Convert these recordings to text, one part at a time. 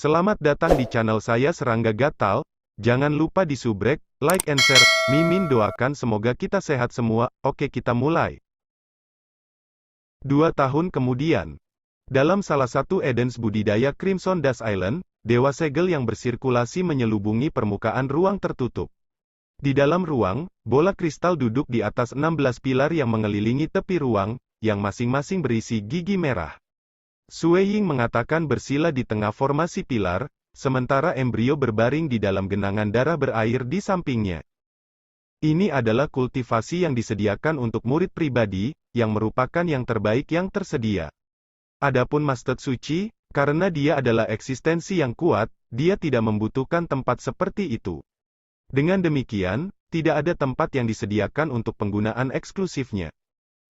Selamat datang di channel saya Serangga Gatal. Jangan lupa di subrek, like and share. Mimin doakan semoga kita sehat semua. Oke, kita mulai. 2 tahun kemudian, dalam salah satu Edens budidaya Crimson Dash Island, dewa segel yang bersirkulasi menyelubungi permukaan ruang tertutup. Di dalam ruang, bola kristal duduk di atas 16 pilar yang mengelilingi tepi ruang, yang masing-masing berisi gigi merah. Sue Ying mengatakan bersila di tengah formasi pilar, sementara embrio berbaring di dalam genangan darah berair di sampingnya. Ini adalah kultivasi yang disediakan untuk murid pribadi, yang merupakan yang terbaik yang tersedia. Adapun Master Suci, karena dia adalah eksistensi yang kuat, dia tidak membutuhkan tempat seperti itu. Dengan demikian, tidak ada tempat yang disediakan untuk penggunaan eksklusifnya.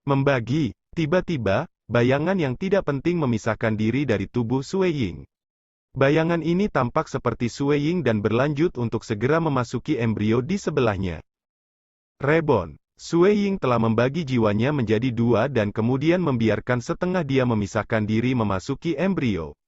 Membagi, tiba-tiba, bayangan yang tidak penting memisahkan diri dari tubuh Sue Ying. Bayangan ini tampak seperti Sue Ying dan berlanjut untuk segera memasuki embrio di sebelahnya. Reborn. Sue Ying telah membagi jiwanya menjadi dua dan kemudian membiarkan setengah dia memisahkan diri memasuki embrio.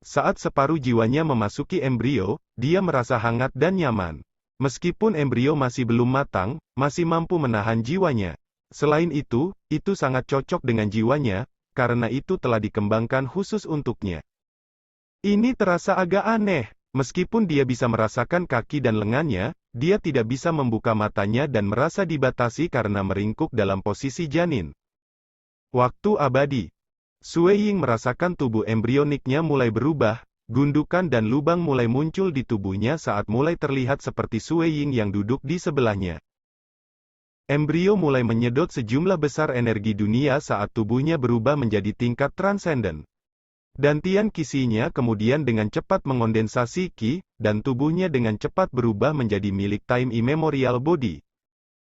Saat separuh jiwanya memasuki embrio, dia merasa hangat dan nyaman. Meskipun embrio masih belum matang, masih mampu menahan jiwanya. Selain itu sangat cocok dengan jiwanya, karena itu telah dikembangkan khusus untuknya. Ini terasa agak aneh. Meskipun dia bisa merasakan kaki dan lengannya, dia tidak bisa membuka matanya dan merasa dibatasi karena meringkuk dalam posisi janin. Waktu abadi. Sue Ying merasakan tubuh embrioniknya mulai berubah, gundukan dan lubang mulai muncul di tubuhnya saat mulai terlihat seperti Sue Ying yang duduk di sebelahnya. Embrio mulai menyedot sejumlah besar energi dunia saat tubuhnya berubah menjadi tingkat transenden. Dantian kisinya kemudian dengan cepat mengondensasi ki, dan tubuhnya dengan cepat berubah menjadi milik Time Immemorial Body.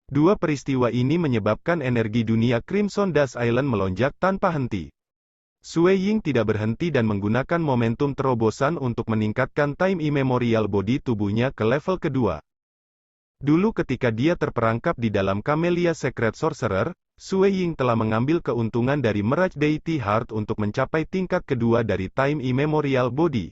Dua peristiwa ini menyebabkan energi dunia Crimson Dash Island melonjak tanpa henti. Sue Ying tidak berhenti dan menggunakan momentum terobosan untuk meningkatkan Time Immemorial Body tubuhnya ke level kedua. Dulu ketika dia terperangkap di dalam Camellia Secret Sorcerer, Sue Ying telah mengambil keuntungan dari Mirage Deity Heart untuk mencapai tingkat kedua dari Time Immemorial Body.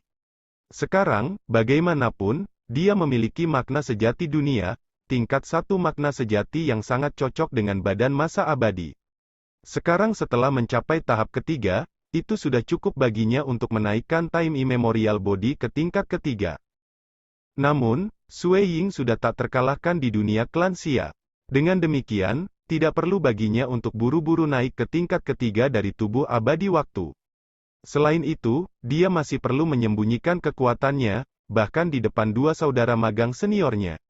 Sekarang, bagaimanapun, dia memiliki makna sejati dunia, tingkat satu makna sejati yang sangat cocok dengan badan masa abadi. Sekarang setelah mencapai tahap ketiga, itu sudah cukup baginya untuk menaikkan Time Immemorial Body ke tingkat ketiga. Namun, Sue Ying sudah tak terkalahkan di dunia klan Xia. Dengan demikian, tidak perlu baginya untuk buru-buru naik ke tingkat ketiga dari tubuh abadi waktu. Selain itu, dia masih perlu menyembunyikan kekuatannya, bahkan di depan dua saudara magang seniornya.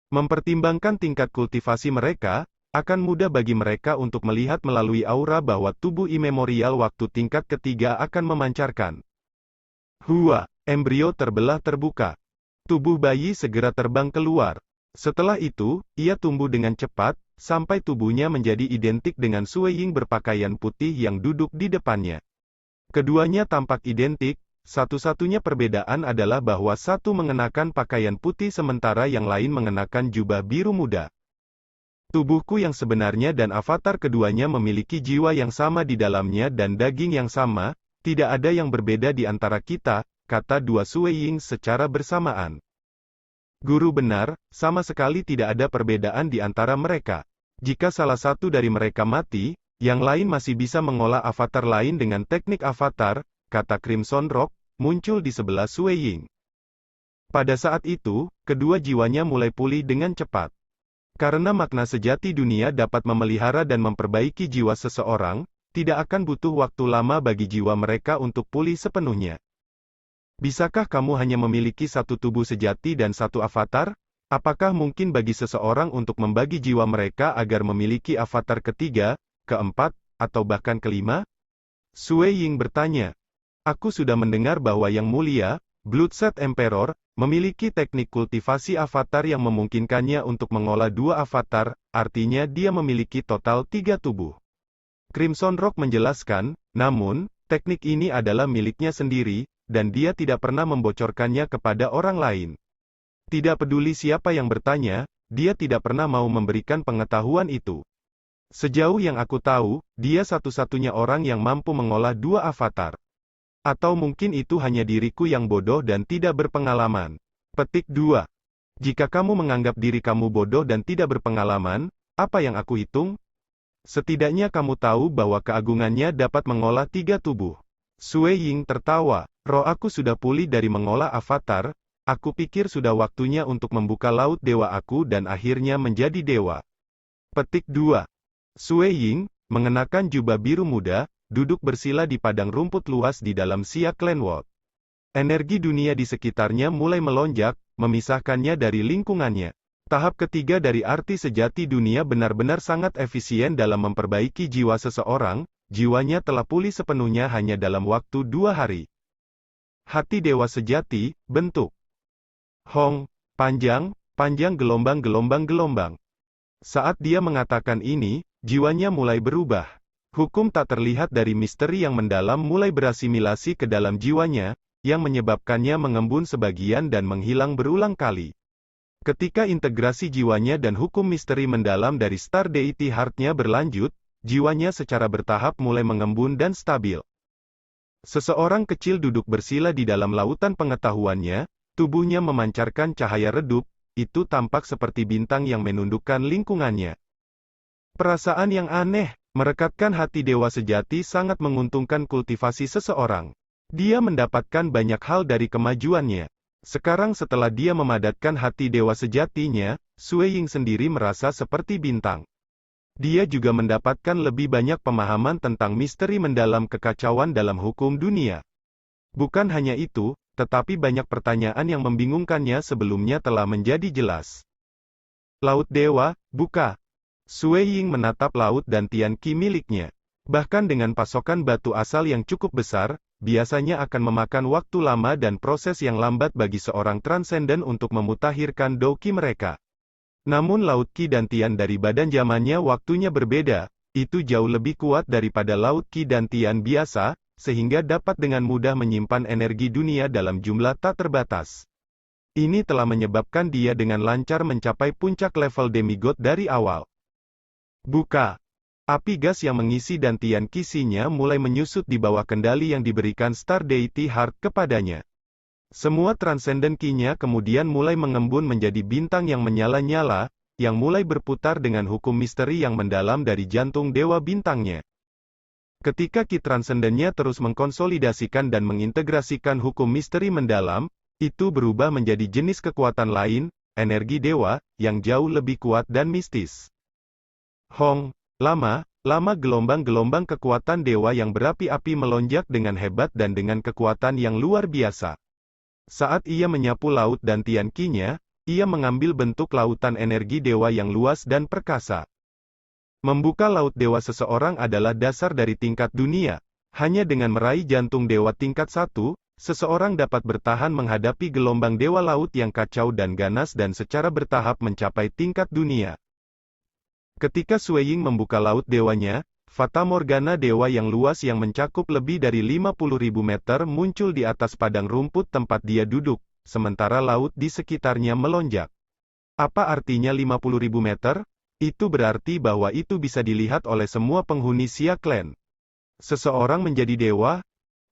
Mempertimbangkan tingkat kultivasi mereka, akan mudah bagi mereka untuk melihat melalui aura bahwa tubuh immemorial waktu tingkat ketiga akan memancarkan. Hua, embrio terbelah terbuka. Tubuh bayi segera terbang keluar. Setelah itu, ia tumbuh dengan cepat, sampai tubuhnya menjadi identik dengan Sue Ying berpakaian putih yang duduk di depannya. Keduanya tampak identik, satu-satunya perbedaan adalah bahwa satu mengenakan pakaian putih sementara yang lain mengenakan jubah biru muda. Tubuhku yang sebenarnya dan avatar keduanya memiliki jiwa yang sama di dalamnya dan daging yang sama, tidak ada yang berbeda di antara kita, kata dua Sue Ying secara bersamaan. Guru benar, sama sekali tidak ada perbedaan di antara mereka. Jika salah satu dari mereka mati, yang lain masih bisa mengolah avatar lain dengan teknik avatar, kata Crimson Rock, muncul di sebelah Sue Ying. Pada saat itu, kedua jiwanya mulai pulih dengan cepat. Karena makna sejati dunia dapat memelihara dan memperbaiki jiwa seseorang, tidak akan butuh waktu lama bagi jiwa mereka untuk pulih sepenuhnya. Bisakah kamu hanya memiliki satu tubuh sejati dan satu avatar? Apakah mungkin bagi seseorang untuk membagi jiwa mereka agar memiliki avatar ketiga, keempat, atau bahkan kelima? Sue Ying bertanya. Aku sudah mendengar bahwa Yang Mulia, Bloodset Emperor, memiliki teknik kultivasi avatar yang memungkinkannya untuk mengolah dua avatar, artinya dia memiliki total 3 tubuh. Crimson Rock menjelaskan, namun, teknik ini adalah miliknya sendiri, dan dia tidak pernah membocorkannya kepada orang lain. Tidak peduli siapa yang bertanya, dia tidak pernah mau memberikan pengetahuan itu. Sejauh yang aku tahu, dia satu-satunya orang yang mampu mengolah dua avatar. Atau mungkin itu hanya diriku yang bodoh dan tidak berpengalaman. Petik 2. Jika kamu menganggap diri kamu bodoh dan tidak berpengalaman, apa yang aku hitung? Setidaknya kamu tahu bahwa keagungannya dapat mengolah 3 tubuh. Sui Ying tertawa. Roh aku sudah pulih dari mengolah avatar, aku pikir sudah waktunya untuk membuka laut dewa aku dan akhirnya menjadi dewa. Petik 2. Sui Ying, mengenakan jubah biru muda, duduk bersila di padang rumput luas di dalam Xia Clan World. Energi dunia di sekitarnya mulai melonjak, memisahkannya dari lingkungannya. Tahap ketiga dari arti sejati dunia benar-benar sangat efisien dalam memperbaiki jiwa seseorang, jiwanya telah pulih sepenuhnya hanya dalam waktu 2 hari. Hati dewa sejati, bentuk. Hong, panjang, panjang gelombang-gelombang-gelombang. Saat dia mengatakan ini, jiwanya mulai berubah. Hukum tak terlihat dari misteri yang mendalam mulai berasimilasi ke dalam jiwanya, yang menyebabkannya mengembun sebagian dan menghilang berulang kali. Ketika integrasi jiwanya dan hukum misteri mendalam dari Star Deity Heart-nya berlanjut, jiwanya secara bertahap mulai mengembun dan stabil. Seseorang kecil duduk bersila di dalam lautan pengetahuannya, tubuhnya memancarkan cahaya redup, itu tampak seperti bintang yang menundukkan lingkungannya. Perasaan yang aneh, merekatkan hati dewa sejati sangat menguntungkan kultivasi seseorang. Dia mendapatkan banyak hal dari kemajuannya. Sekarang setelah dia memadatkan hati dewa sejatinya, Sui Ying sendiri merasa seperti bintang. Dia juga mendapatkan lebih banyak pemahaman tentang misteri mendalam kekacauan dalam hukum dunia. Bukan hanya itu, tetapi banyak pertanyaan yang membingungkannya sebelumnya telah menjadi jelas. Laut Dewa, buka. Sui Ying menatap laut dan Tian Qi miliknya. Bahkan dengan pasokan batu asal yang cukup besar, biasanya akan memakan waktu lama dan proses yang lambat bagi seorang transenden untuk memutakhirkan Dou Qi mereka. Namun Laut Qi dan Tian dari badan zamannya waktunya berbeda, itu jauh lebih kuat daripada Laut Qi dan Tian biasa, sehingga dapat dengan mudah menyimpan energi dunia dalam jumlah tak terbatas. Ini telah menyebabkan dia dengan lancar mencapai puncak level demigod dari awal. Buka. Api gas yang mengisi dan Tian Qi-nya mulai menyusut di bawah kendali yang diberikan Star Deity Heart kepadanya. Semua transenden Qi-nya kemudian mulai mengembun menjadi bintang yang menyala-nyala, yang mulai berputar dengan hukum misteri yang mendalam dari jantung dewa bintangnya. Ketika Qi transendennya terus mengkonsolidasikan dan mengintegrasikan hukum misteri mendalam, itu berubah menjadi jenis kekuatan lain, energi dewa, yang jauh lebih kuat dan mistis. Hong, lama gelombang-gelombang kekuatan dewa yang berapi-api melonjak dengan hebat dan dengan kekuatan yang luar biasa. Saat ia menyapu laut dan Tian Qi-nya, ia mengambil bentuk lautan energi dewa yang luas dan perkasa. Membuka laut dewa seseorang adalah dasar dari tingkat dunia. Hanya dengan meraih jantung dewa tingkat 1, seseorang dapat bertahan menghadapi gelombang dewa laut yang kacau dan ganas dan secara bertahap mencapai tingkat dunia. Ketika Sui Ying membuka laut dewanya, Fata Morgana dewa yang luas yang mencakup lebih dari 50.000 meter muncul di atas padang rumput tempat dia duduk, sementara laut di sekitarnya melonjak. Apa artinya 50.000 meter? Itu berarti bahwa itu bisa dilihat oleh semua penghuni Xia Clan. Seseorang menjadi dewa?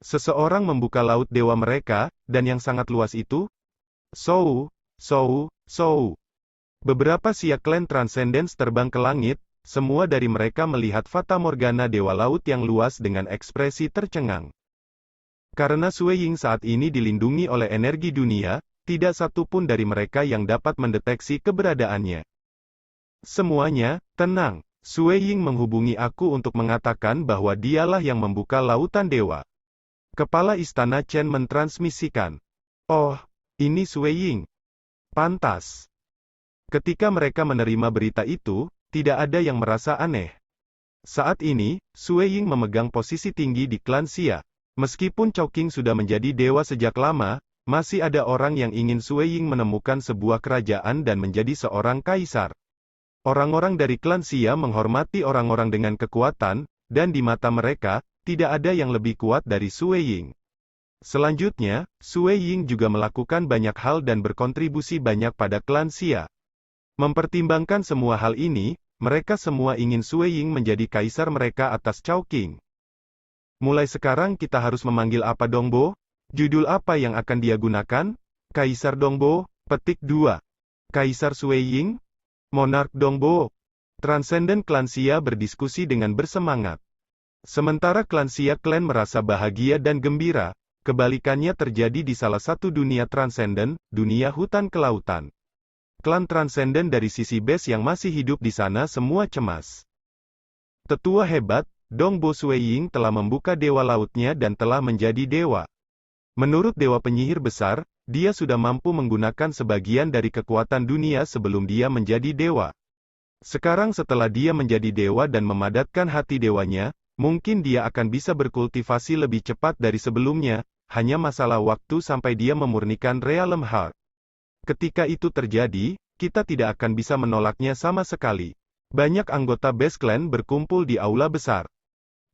Seseorang membuka laut dewa mereka, dan yang sangat luas itu? Sou. Beberapa Xia Clan Transcendence terbang ke langit, semua dari mereka melihat Fata Morgana dewa laut yang luas dengan ekspresi tercengang. Karena Sui Ying saat ini dilindungi oleh energi dunia, tidak satu pun dari mereka yang dapat mendeteksi keberadaannya. Semuanya, tenang. Sui Ying menghubungi aku untuk mengatakan bahwa dialah yang membuka lautan dewa. Kepala Istana Chen mentransmisikan. Oh, ini Sui Ying. Pantas. Ketika mereka menerima berita itu, tidak ada yang merasa aneh. Saat ini, Sui Ying memegang posisi tinggi di klan Xia. Meskipun Chongqing sudah menjadi dewa sejak lama, masih ada orang yang ingin Sui Ying menemukan sebuah kerajaan dan menjadi seorang kaisar. Orang-orang dari klan Xia menghormati orang-orang dengan kekuatan, dan di mata mereka, tidak ada yang lebih kuat dari Sui Ying. Selanjutnya, Sui Ying juga melakukan banyak hal dan berkontribusi banyak pada klan Xia. Mempertimbangkan semua hal ini, mereka semua ingin Sui Ying menjadi kaisar mereka atas Chongqing. Mulai sekarang kita harus memanggil apa Dongbo? Judul apa yang akan dia gunakan? Kaisar Dongbo, petik 2. Kaisar Suiying? Monark Dongbo. Transcendent klan Xia berdiskusi dengan bersemangat. Sementara klan Xia Clan merasa bahagia dan gembira, kebalikannya terjadi di salah satu dunia transcendent, dunia hutan kelautan. Klan transcendent dari sisi base yang masih hidup di sana semua cemas. Tetua hebat, Dongbo Suiying telah membuka dewa lautnya dan telah menjadi dewa. Menurut dewa penyihir besar, dia sudah mampu menggunakan sebagian dari kekuatan dunia sebelum dia menjadi dewa. Sekarang setelah dia menjadi dewa dan memadatkan hati dewanya, mungkin dia akan bisa berkultivasi lebih cepat dari sebelumnya, hanya masalah waktu sampai dia memurnikan Realm Heart. Ketika itu terjadi, kita tidak akan bisa menolaknya sama sekali. Banyak anggota base clan berkumpul di aula besar.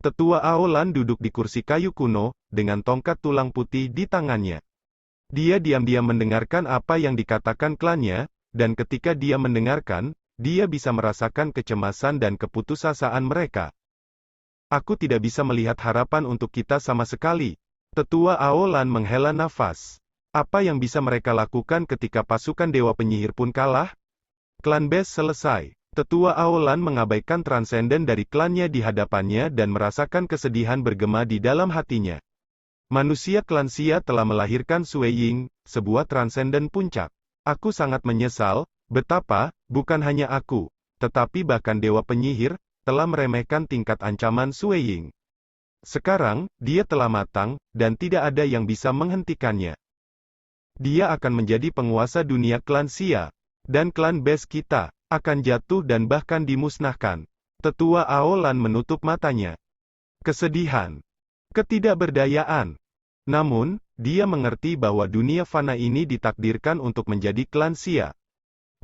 Tetua Aolan duduk di kursi kayu kuno, dengan tongkat tulang putih di tangannya. Dia diam-diam mendengarkan apa yang dikatakan klannya, dan ketika dia mendengarkan, dia bisa merasakan kecemasan dan keputusasaan mereka. Aku tidak bisa melihat harapan untuk kita sama sekali. Tetua Aolan menghela nafas. Apa yang bisa mereka lakukan ketika pasukan dewa penyihir pun kalah? Klan base selesai. Tetua Aolan mengabaikan transenden dari klannya di hadapannya dan merasakan kesedihan bergema di dalam hatinya. Manusia klan Xia telah melahirkan Suiying, sebuah transenden puncak. Aku sangat menyesal, betapa, bukan hanya aku, tetapi bahkan dewa penyihir, telah meremehkan tingkat ancaman Suiying. Sekarang, dia telah matang, dan tidak ada yang bisa menghentikannya. Dia akan menjadi penguasa dunia klan Xia, dan klan base kita akan jatuh dan bahkan dimusnahkan. Tetua Aolan menutup matanya. Kesedihan. Ketidakberdayaan. Namun, dia mengerti bahwa dunia fana ini ditakdirkan untuk menjadi klan Xia.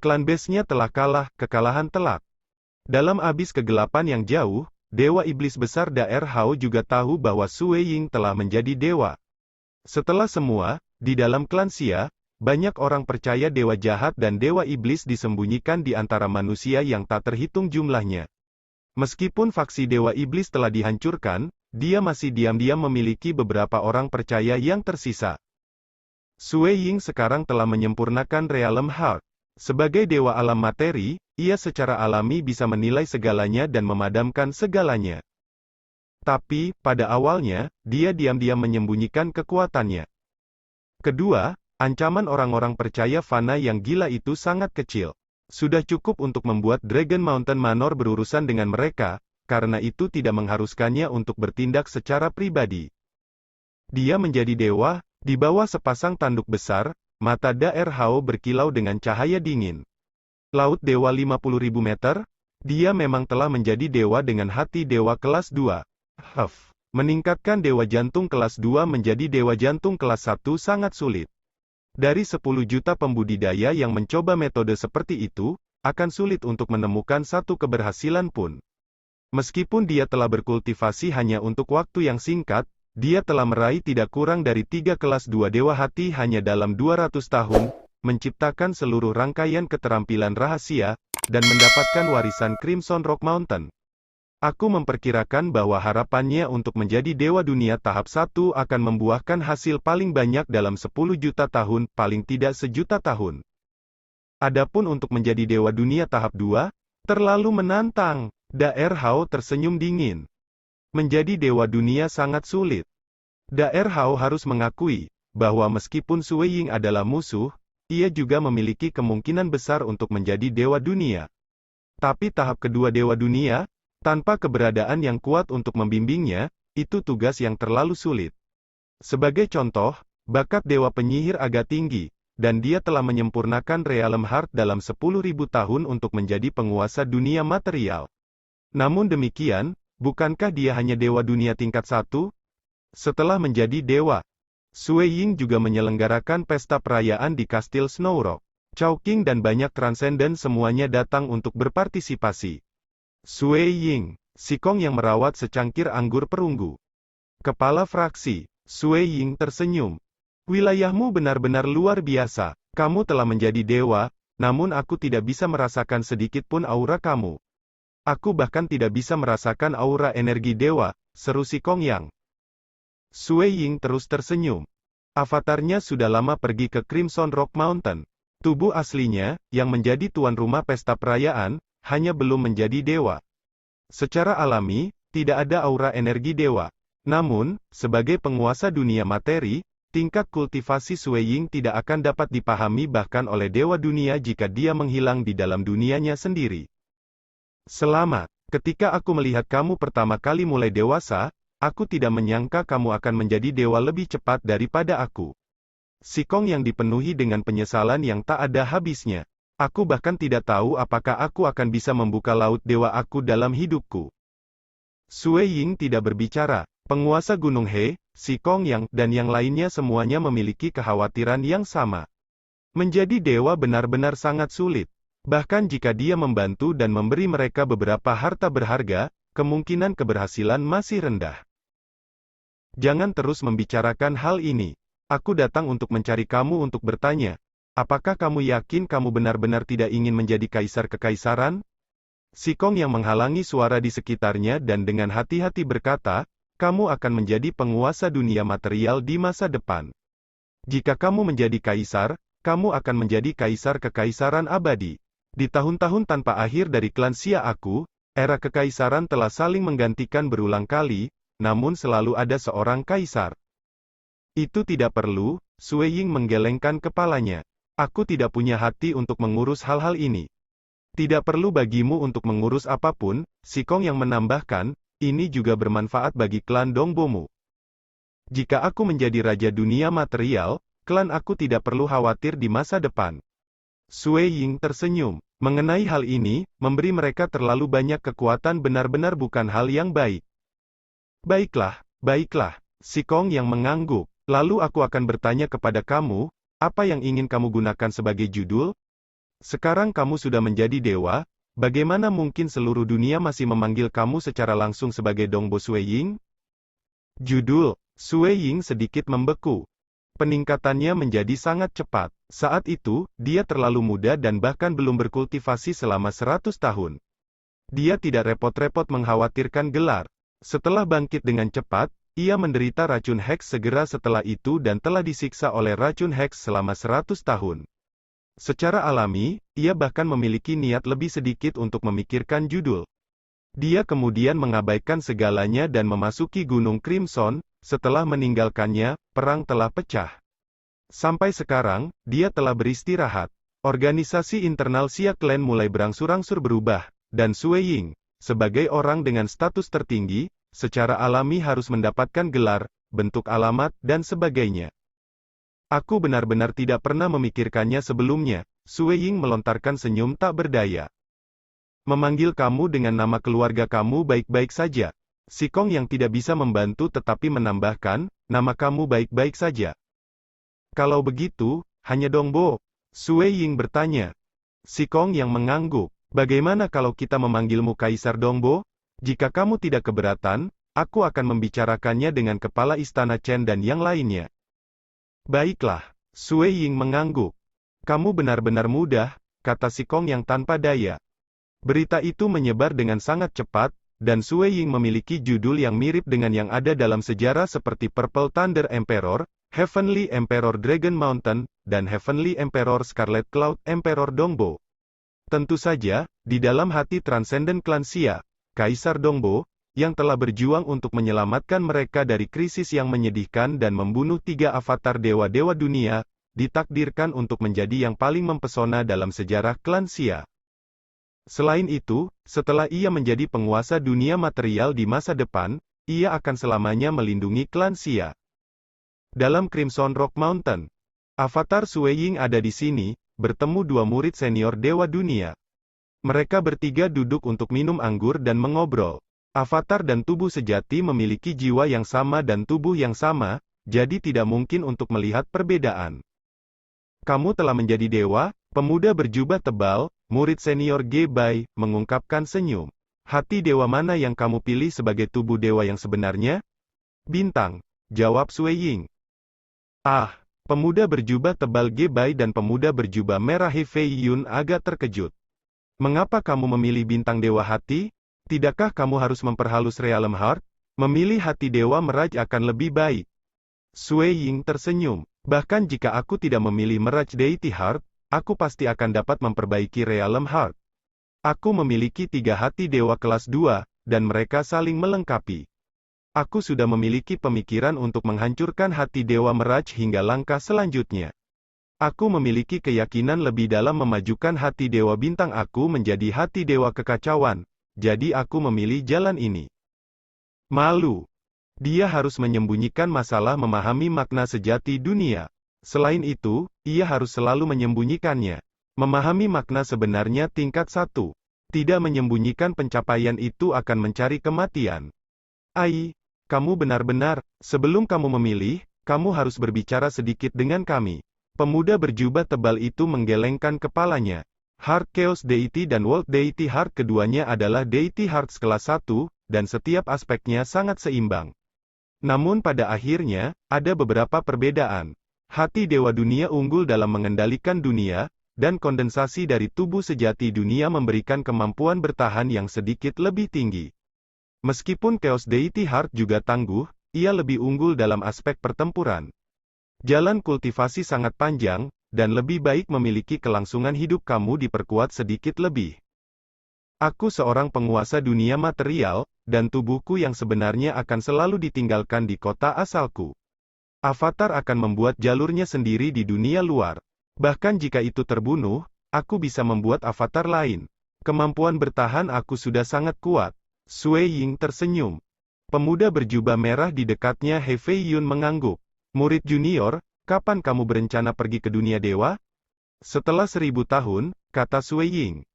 Klan base-nya telah kalah, kekalahan telak. Dalam abis kegelapan yang jauh, Dewa Iblis Besar Daer Hao juga tahu bahwa Suiying telah menjadi dewa. Setelah semua, di dalam klan Xia, banyak orang percaya dewa jahat dan dewa iblis disembunyikan di antara manusia yang tak terhitung jumlahnya. Meskipun faksi dewa iblis telah dihancurkan, dia masih diam-diam memiliki beberapa orang percaya yang tersisa. Suiying sekarang telah menyempurnakan Realm Heart. Sebagai dewa alam materi, ia secara alami bisa menilai segalanya dan memadamkan segalanya. Tapi, pada awalnya, dia diam-diam menyembunyikan kekuatannya. Kedua, ancaman orang-orang percaya fana yang gila itu sangat kecil. Sudah cukup untuk membuat Dragon Mountain Manor berurusan dengan mereka, karena itu tidak mengharuskannya untuk bertindak secara pribadi. Dia menjadi dewa, di bawah sepasang tanduk besar, mata Daer Hao berkilau dengan cahaya dingin. Laut Dewa 50.000 meter? Dia memang telah menjadi dewa dengan hati dewa kelas 2. Meningkatkan dewa jantung kelas 2 menjadi dewa jantung kelas 1 sangat sulit. Dari 10 juta pembudidaya yang mencoba metode seperti itu, akan sulit untuk menemukan satu keberhasilan pun. Meskipun dia telah berkultivasi hanya untuk waktu yang singkat, dia telah meraih tidak kurang dari 3 kelas 2 dewa hati hanya dalam 200 tahun, menciptakan seluruh rangkaian keterampilan rahasia, dan mendapatkan warisan Crimson Rock Mountain. Aku memperkirakan bahwa harapannya untuk menjadi dewa dunia tahap 1 akan membuahkan hasil paling banyak dalam 10 juta tahun, paling tidak sejuta tahun. Adapun untuk menjadi dewa dunia tahap 2, terlalu menantang. Daer Hao tersenyum dingin. Menjadi dewa dunia sangat sulit. Daer Hao harus mengakui, bahwa meskipun Suiying adalah musuh, ia juga memiliki kemungkinan besar untuk menjadi dewa dunia. Tapi tahap kedua dewa dunia, tanpa keberadaan yang kuat untuk membimbingnya, itu tugas yang terlalu sulit. Sebagai contoh, bakat dewa penyihir agak tinggi, dan dia telah menyempurnakan Realm Heart dalam 10.000 tahun untuk menjadi penguasa dunia material. Namun demikian, bukankah dia hanya dewa dunia tingkat 1? Setelah menjadi dewa, Suiying juga menyelenggarakan pesta perayaan di Kastil Snow Rock. Chowking dan banyak transenden semuanya datang untuk berpartisipasi. Suiying, Sikong yang merawat secangkir anggur perunggu. Kepala fraksi, Suiying tersenyum. Wilayahmu benar-benar luar biasa. Kamu telah menjadi dewa, namun aku tidak bisa merasakan sedikit pun aura kamu. Aku bahkan tidak bisa merasakan aura energi dewa, seru Sikong yang. Sue Ying terus tersenyum. Avatarnya sudah lama pergi ke Crimson Rock Mountain. Tubuh aslinya, yang menjadi tuan rumah pesta perayaan, hanya belum menjadi dewa. Secara alami, tidak ada aura energi dewa. Namun, sebagai penguasa dunia materi, tingkat kultivasi Sue Ying tidak akan dapat dipahami bahkan oleh dewa dunia jika dia menghilang di dalam dunianya sendiri. Selamat. Ketika aku melihat kamu pertama kali mulai dewasa, aku tidak menyangka kamu akan menjadi dewa lebih cepat daripada aku. Sikong yang dipenuhi dengan penyesalan yang tak ada habisnya. Aku bahkan tidak tahu apakah aku akan bisa membuka laut dewa aku dalam hidupku. Sue Ying tidak berbicara. Penguasa Gunung He, Sikong Yang, dan yang lainnya semuanya memiliki kekhawatiran yang sama. Menjadi dewa benar-benar sangat sulit. Bahkan jika dia membantu dan memberi mereka beberapa harta berharga, kemungkinan keberhasilan masih rendah. Jangan terus membicarakan hal ini. Aku datang untuk mencari kamu untuk bertanya. Apakah kamu yakin kamu benar-benar tidak ingin menjadi kaisar kekaisaran? Sikong yang menghalangi suara di sekitarnya dan dengan hati-hati berkata, kamu akan menjadi penguasa dunia material di masa depan. Jika kamu menjadi kaisar, kamu akan menjadi kaisar kekaisaran abadi. Di tahun-tahun tanpa akhir dari klan Xia aku, era kekaisaran telah saling menggantikan berulang kali, namun selalu ada seorang kaisar. Itu tidak perlu, Sue Ying menggelengkan kepalanya. Aku tidak punya hati untuk mengurus hal-hal ini. Tidak perlu bagimu untuk mengurus apapun, Sikong yang menambahkan, ini juga bermanfaat bagi klan Dongbomu. Jika aku menjadi raja dunia material, klan aku tidak perlu khawatir di masa depan. Sue Ying tersenyum. Mengenai hal ini, memberi mereka terlalu banyak kekuatan benar-benar bukan hal yang baik. Baiklah, baiklah, Sikong yang mengangguk. Lalu aku akan bertanya kepada kamu, apa yang ingin kamu gunakan sebagai judul? Sekarang kamu sudah menjadi dewa, bagaimana mungkin seluruh dunia masih memanggil kamu secara langsung sebagai Dongbo Sue Ying? Judul, Sue Ying sedikit membeku. Peningkatannya menjadi sangat cepat. Saat itu, dia terlalu muda dan bahkan belum berkultivasi selama 100 tahun. Dia tidak repot-repot mengkhawatirkan gelar. Setelah bangkit dengan cepat, ia menderita racun Hex segera setelah itu dan telah disiksa oleh racun Hex selama 100 tahun. Secara alami, ia bahkan memiliki niat lebih sedikit untuk memikirkan judul. Dia kemudian mengabaikan segalanya dan memasuki Gunung Crimson. Setelah meninggalkannya, perang telah pecah. Sampai sekarang, dia telah beristirahat. Organisasi internal Xia Clan mulai berangsur-angsur berubah, dan Sue Ying, sebagai orang dengan status tertinggi, secara alami harus mendapatkan gelar, bentuk alamat, dan sebagainya. Aku benar-benar tidak pernah memikirkannya sebelumnya. Sue Ying melontarkan senyum tak berdaya. Memanggil kamu dengan nama keluarga kamu baik-baik saja. Sikong yang tidak bisa membantu tetapi menambahkan, nama kamu baik-baik saja. Kalau begitu, hanya Dongbo. Sue Ying bertanya. Sikong yang mengangguk. Bagaimana kalau kita memanggilmu Kaisar Dongbo? Jika kamu tidak keberatan, aku akan membicarakannya dengan kepala istana Chen dan yang lainnya. Baiklah, Sue Ying mengangguk. Kamu benar-benar mudah, kata Sikong yang tanpa daya. Berita itu menyebar dengan sangat cepat, dan Sue Ying memiliki judul yang mirip dengan yang ada dalam sejarah seperti Purple Thunder Emperor, Heavenly Emperor Dragon Mountain, dan Heavenly Emperor Scarlet Cloud Emperor Dongbo. Tentu saja, di dalam hati Transcendent Clan Xia, Kaisar Dongbo, yang telah berjuang untuk menyelamatkan mereka dari krisis yang menyedihkan dan membunuh 3 avatar dewa-dewa dunia, ditakdirkan untuk menjadi yang paling mempesona dalam sejarah Klan Xia. Selain itu, setelah ia menjadi penguasa dunia material di masa depan, ia akan selamanya melindungi klan Xia. Dalam Crimson Rock Mountain, Avatar Sue Ying ada di sini, bertemu 2 murid senior dewa dunia. Mereka bertiga duduk untuk minum anggur dan mengobrol. Avatar dan tubuh sejati memiliki jiwa yang sama dan tubuh yang sama, jadi tidak mungkin untuk melihat perbedaan. Kamu telah menjadi dewa, pemuda berjubah tebal, murid senior Ge Bai, mengungkapkan senyum. Hati dewa mana yang kamu pilih sebagai tubuh dewa yang sebenarnya? Bintang, jawab Sue Ying. Ah, pemuda berjubah tebal Ge Bai dan pemuda berjubah merah He Fei Yun agak terkejut. Mengapa kamu memilih bintang dewa hati? Tidakkah kamu harus memperhalus Realm Heart? Memilih hati Dewa Meraj akan lebih baik. Sui Ying tersenyum. Bahkan jika aku tidak memilih Meraj Deity Heart, aku pasti akan dapat memperbaiki Realm Heart. Aku memiliki 3 hati dewa kelas 2, dan mereka saling melengkapi. Aku sudah memiliki pemikiran untuk menghancurkan hati Dewa Meraj hingga langkah selanjutnya. Aku memiliki keyakinan lebih dalam memajukan hati Dewa Bintang aku menjadi hati Dewa Kekacauan, jadi aku memilih jalan ini. Malu. Dia harus menyembunyikan masalah memahami makna sejati dunia. Selain itu, ia harus selalu menyembunyikannya. Memahami makna sebenarnya tingkat 1. Tidak menyembunyikan pencapaian itu akan mencari kematian. Ai, kamu benar-benar, sebelum kamu memilih, kamu harus berbicara sedikit dengan kami. Pemuda berjubah tebal itu menggelengkan kepalanya. Heart Chaos Deity dan World Deity Heart keduanya adalah Deity Hearts kelas 1, dan setiap aspeknya sangat seimbang. Namun pada akhirnya, ada beberapa perbedaan. Hati Dewa Dunia unggul dalam mengendalikan dunia, dan kondensasi dari tubuh sejati dunia memberikan kemampuan bertahan yang sedikit lebih tinggi. Meskipun Chaos Deity Heart juga tangguh, ia lebih unggul dalam aspek pertempuran. Jalan kultivasi sangat panjang, dan lebih baik memiliki kelangsungan hidup kamu diperkuat sedikit lebih. Aku seorang penguasa dunia material, dan tubuhku yang sebenarnya akan selalu ditinggalkan di kota asalku. Avatar akan membuat jalurnya sendiri di dunia luar. Bahkan jika itu terbunuh, aku bisa membuat avatar lain. Kemampuan bertahan aku sudah sangat kuat. Sui Ying tersenyum. Pemuda berjubah merah di dekatnya He Fei Yun mengangguk. Murid junior, kapan kamu berencana pergi ke dunia dewa? Setelah 1000 tahun, kata Sui Ying.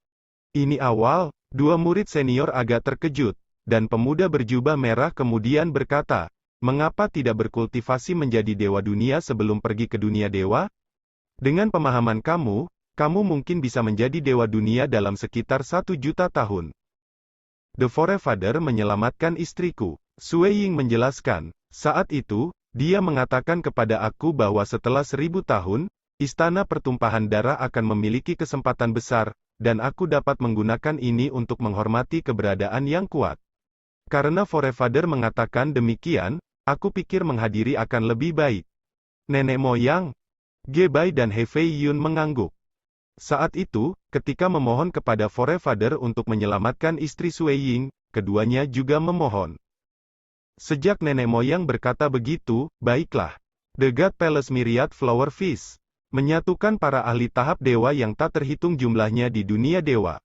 Ini awal, 2 murid senior agak terkejut, dan pemuda berjubah merah kemudian berkata, mengapa tidak berkultivasi menjadi dewa dunia sebelum pergi ke dunia dewa? Dengan pemahaman kamu, kamu mungkin bisa menjadi dewa dunia dalam sekitar 1 juta tahun. The Forefather menyelamatkan istriku. Sui Ying menjelaskan, saat itu, dia mengatakan kepada aku bahwa setelah 1000 tahun, Istana Pertumpahan Darah akan memiliki kesempatan besar, dan aku dapat menggunakan ini untuk menghormati keberadaan yang kuat. Karena Forefather mengatakan demikian, aku pikir menghadiri akan lebih baik. Nenek moyang, Gebai dan He Fei Yun mengangguk. Saat itu, ketika memohon kepada Forefather untuk menyelamatkan istri Sui Ying, keduanya juga memohon. Sejak nenek moyang berkata begitu, baiklah. The God Palace Myriad Flower Feast menyatukan para ahli tahap dewa yang tak terhitung jumlahnya di dunia dewa.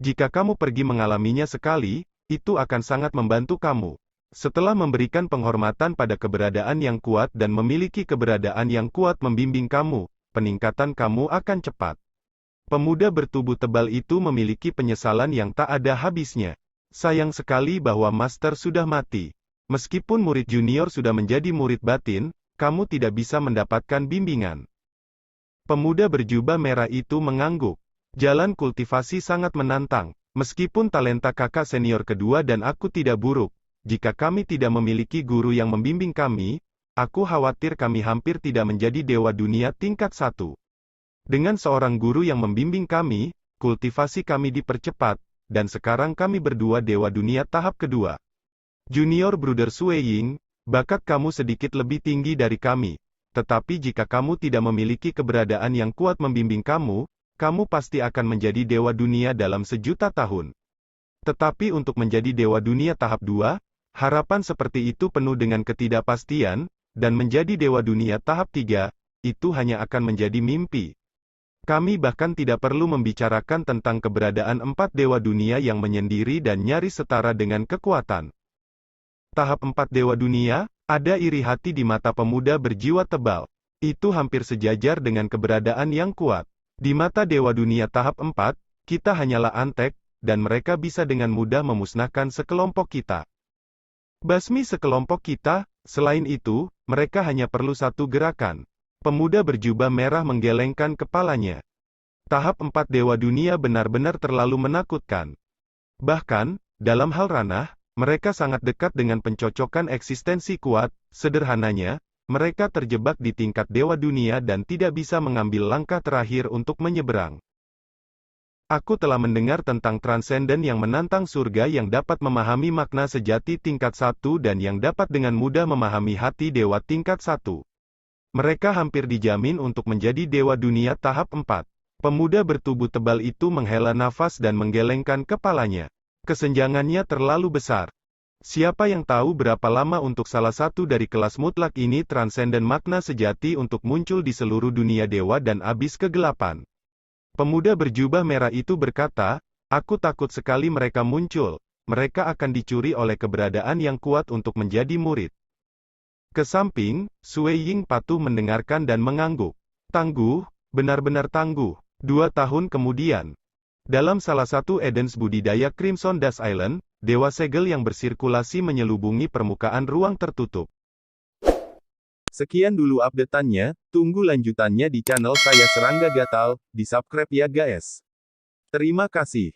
Jika kamu pergi mengalaminya sekali, itu akan sangat membantu kamu. Setelah memberikan penghormatan pada keberadaan yang kuat dan memiliki keberadaan yang kuat membimbing kamu, peningkatan kamu akan cepat. Pemuda bertubuh tebal itu memiliki penyesalan yang tak ada habisnya. Sayang sekali bahwa Master sudah mati. Meskipun murid junior sudah menjadi murid batin, kamu tidak bisa mendapatkan bimbingan. Pemuda berjubah merah itu mengangguk. Jalan kultivasi sangat menantang. Meskipun talenta kakak senior kedua dan aku tidak buruk, jika kami tidak memiliki guru yang membimbing kami, aku khawatir kami hampir tidak menjadi dewa dunia tingkat 1. Dengan seorang guru yang membimbing kami, kultivasi kami dipercepat, dan sekarang kami berdua dewa dunia tahap kedua. Junior Brother Sui Ying, bakat kamu sedikit lebih tinggi dari kami. Tetapi jika kamu tidak memiliki keberadaan yang kuat membimbing kamu, kamu pasti akan menjadi dewa dunia dalam 1.000.000 tahun. Tetapi untuk menjadi dewa dunia tahap 2, harapan seperti itu penuh dengan ketidakpastian, dan menjadi dewa dunia tahap 3, itu hanya akan menjadi mimpi. Kami bahkan tidak perlu membicarakan tentang keberadaan 4 dewa dunia yang menyendiri dan nyaris setara dengan kekuatan. Tahap 4 dewa dunia, ada iri hati di mata pemuda berjiwa tebal. Itu hampir sejajar dengan keberadaan yang kuat. Di mata dewa dunia tahap 4, kita hanyalah antek, dan mereka bisa dengan mudah memusnahkan sekelompok kita. Basmi sekelompok kita, selain itu, mereka hanya perlu satu gerakan. Pemuda berjubah merah menggelengkan kepalanya. Tahap 4 dewa dunia benar-benar terlalu menakutkan. Bahkan, dalam hal ranah, mereka sangat dekat dengan pencocokan eksistensi kuat. Sederhananya, mereka terjebak di tingkat dewa dunia dan tidak bisa mengambil langkah terakhir untuk menyeberang. Aku telah mendengar tentang transenden yang menantang surga yang dapat memahami makna sejati tingkat 1 dan yang dapat dengan mudah memahami hati dewa tingkat 1. Mereka hampir dijamin untuk menjadi dewa dunia tahap 4. Pemuda bertubuh tebal itu menghela nafas dan menggelengkan kepalanya. Kesenjangannya terlalu besar. Siapa yang tahu berapa lama untuk salah satu dari kelas mutlak ini transenden makna sejati untuk muncul di seluruh dunia dewa dan abis kegelapan. Pemuda berjubah merah itu berkata, aku takut sekali mereka muncul. Mereka akan dicuri oleh keberadaan yang kuat untuk menjadi murid. Ke samping, Sui Ying patuh mendengarkan dan mengangguk. Tangguh, benar-benar tangguh. 2 tahun kemudian, dalam salah satu Edens budidaya Crimson Dust Island, dewa segel yang bersirkulasi menyelubungi permukaan ruang tertutup. Sekian dulu update-annya, tunggu lanjutannya di channel saya Serangga Gatal, di subscribe ya guys. Terima kasih.